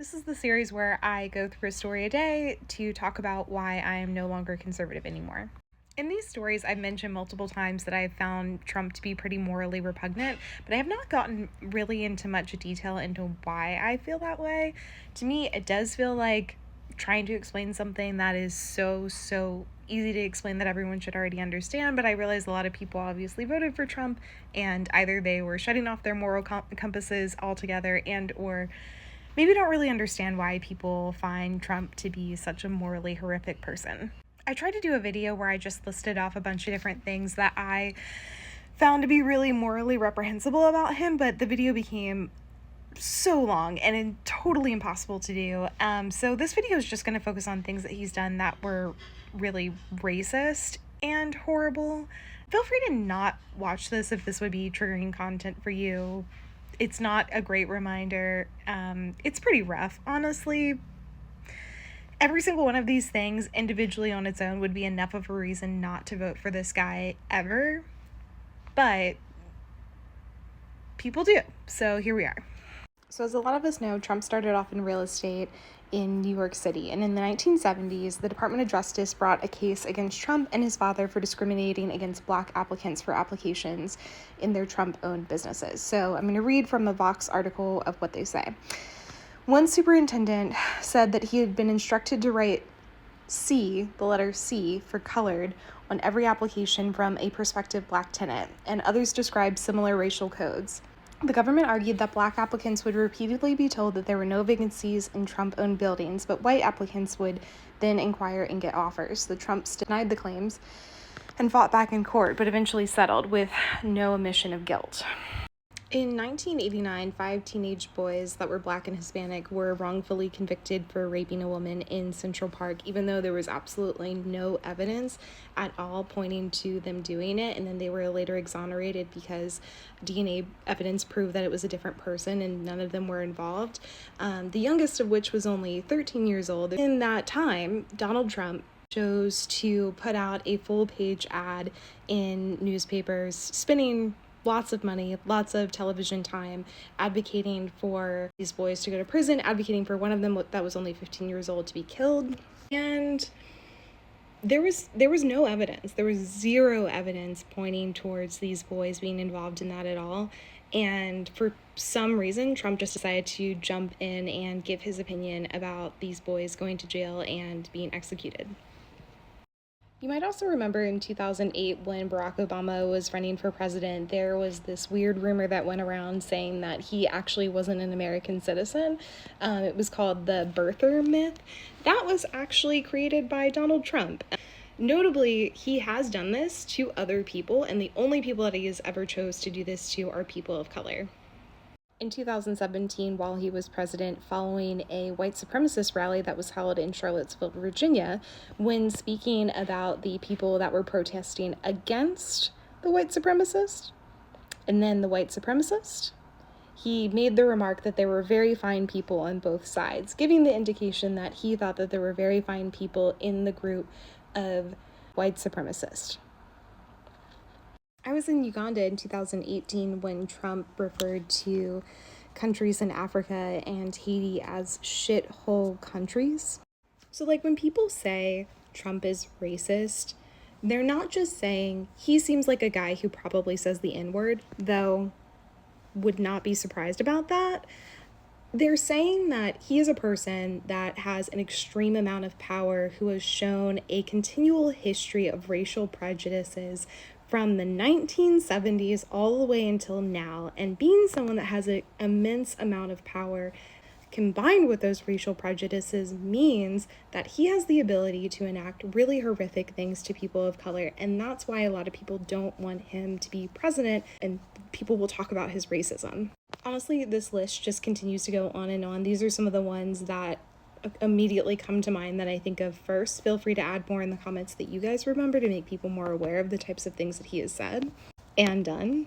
This is the series where I go through a story a day to talk about why I am no longer conservative anymore. In these stories, I've mentioned multiple times that I've found Trump to be pretty morally repugnant, but I have not gotten really into much detail into why I feel that way. To me, it does feel like trying to explain something that is so easy to explain that everyone should already understand, but I realize a lot of people obviously voted for Trump, and either they were shutting off their moral compasses altogether and or maybe don't really understand why people find Trump to be such a morally horrific person. I tried to do a video where I just listed off a bunch of different things that I found to be really morally reprehensible about him, but the video became so long and totally impossible to do. So this video is just going to focus on things that he's done that were really racist and horrible. Feel free to not watch this if this would be triggering content for you. It's not a great reminder. It's pretty rough, honestly. Every single one of these things individually on its own would be enough of a reason not to vote for this guy ever. But people do. So here we are. So as a lot of us know, Trump started off in real estate in New York City. And in the 1970s, the Department of Justice brought a case against Trump and his father for discriminating against Black applicants for applications in their Trump-owned businesses. So I'm going to read from a Vox article of what they say. One superintendent said that he had been instructed to write C, the letter C, for colored on every application from a prospective Black tenant, and others described similar racial codes. The government argued that Black applicants would repeatedly be told that there were no vacancies in Trump-owned buildings, but white applicants would then inquire and get offers. The Trumps denied the claims and fought back in court, but eventually settled with no admission of guilt. In 1989, 5 teenage boys that were Black and Hispanic were wrongfully convicted for raping a woman in Central Park, even though there was absolutely no evidence at all pointing to them doing it. And then they were later exonerated because DNA evidence proved that it was a different person and none of them were involved. The youngest of which was only 13 years old. In that time, Donald Trump chose to put out a full-page ad in newspapers, spending lots of money, lots of television time, advocating for these boys to go to prison, advocating for one of them that was only 15 years old to be killed. And there was no evidence. There was zero evidence pointing towards these boys being involved in that at all. And for some reason, Trump just decided to jump in and give his opinion about these boys going to jail and being executed. You might also remember in 2008 when Barack Obama was running for president, there was this weird rumor that went around saying that he actually wasn't an American citizen. It was called the birther myth. That was actually created by Donald Trump. Notably, he has done this to other people, and the only people that he has ever chose to do this to are people of color. In 2017, while he was president, following a white supremacist rally that was held in Charlottesville, Virginia, when speaking about the people that were protesting against the white supremacist and then the white supremacist, he made the remark that there were very fine people on both sides, giving the indication that he thought that there were very fine people in the group of white supremacists. I was in Uganda in 2018 when Trump referred to countries in Africa and Haiti as shithole countries. So when people say Trump is racist, they're not just saying he seems like a guy who probably says the N-word, though would not be surprised about that. They're saying that he is a person that has an extreme amount of power who has shown a continual history of racial prejudices from the 1970s all the way until now, and being someone that has an immense amount of power combined with those racial prejudices means that he has the ability to enact really horrific things to people of color, and that's why a lot of people don't want him to be president, and people will talk about his racism. Honestly, this list just continues to go on and on. These are some of the ones that immediately come to mind that I think of first. Feel free to add more in the comments that you guys remember to make people more aware of the types of things that he has said and done.